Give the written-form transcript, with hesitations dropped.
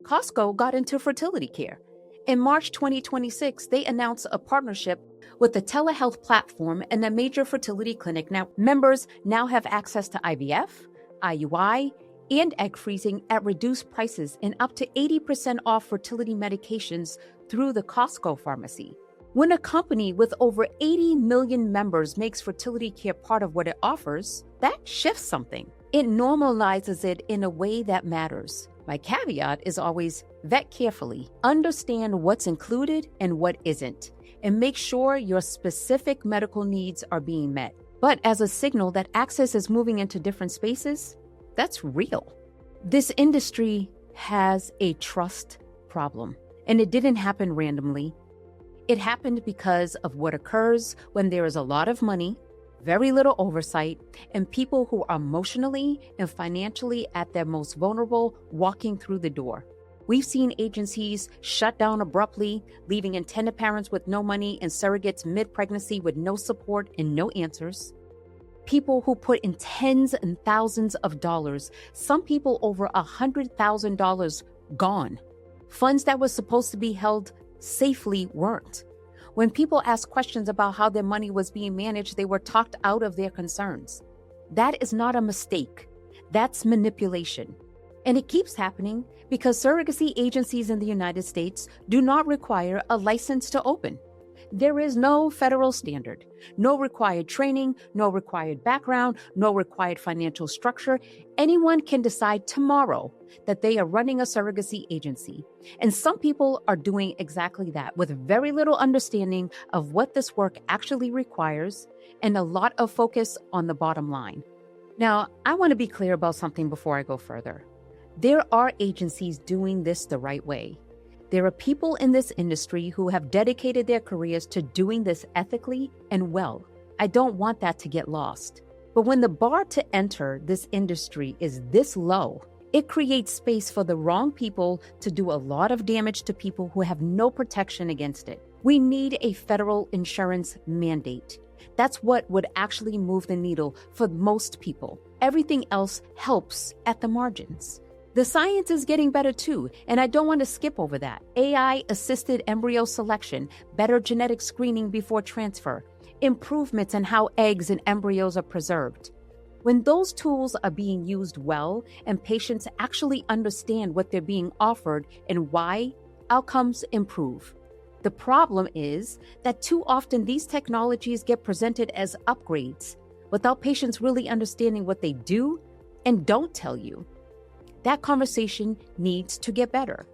Costco got into fertility care. In March 2026, they announced a partnership with the telehealth platform and a major fertility clinic. Now, members now have access to IVF, IUI, and egg freezing at reduced prices and up to 80% off fertility medications through the Costco pharmacy. When a company with over 80 million members makes fertility care part of what it offers, that shifts something. It normalizes it in a way that matters. My caveat is always vet carefully, understand what's included and what isn't, and make sure your specific medical needs are being met. But as a signal that access is moving into different spaces, that's real. This industry has a trust problem, and it didn't happen randomly. It happened because of what occurs when there is a lot of money, very little oversight, and people who are emotionally and financially at their most vulnerable walking through the door. We've seen agencies shut down abruptly, leaving intended parents with no money and surrogates mid-pregnancy with no support and no answers. People who put in tens and thousands of dollars, some people over $100,000 gone. Funds that were supposed to be held safely weren't. When people asked questions about how their money was being managed, they were talked out of their concerns. That is not a mistake. That's manipulation. And it keeps happening because surrogacy agencies in the United States do not require a license to open. There is no federal standard, no required training, no required background, no required financial structure. Anyone can decide tomorrow that they are running a surrogacy agency. And some people are doing exactly that with very little understanding of what this work actually requires and a lot of focus on the bottom line. Now, I want to be clear about something before I go further. There are agencies doing this the right way. There are people in this industry who have dedicated their careers to doing this ethically and well. I don't want that to get lost. But when the bar to enter this industry is this low, it creates space for the wrong people to do a lot of damage to people who have no protection against it. We need a federal insurance mandate. That's what would actually move the needle for most people. Everything else helps at the margins. The science is getting better too, and I don't want to skip over that. AI-assisted embryo selection, better genetic screening before transfer, improvements in how eggs and embryos are preserved. When those tools are being used well and patients actually understand what they're being offered and why, outcomes improve. The problem is that too often these technologies get presented as upgrades without patients really understanding what they do and don't tell you. That conversation needs to get better.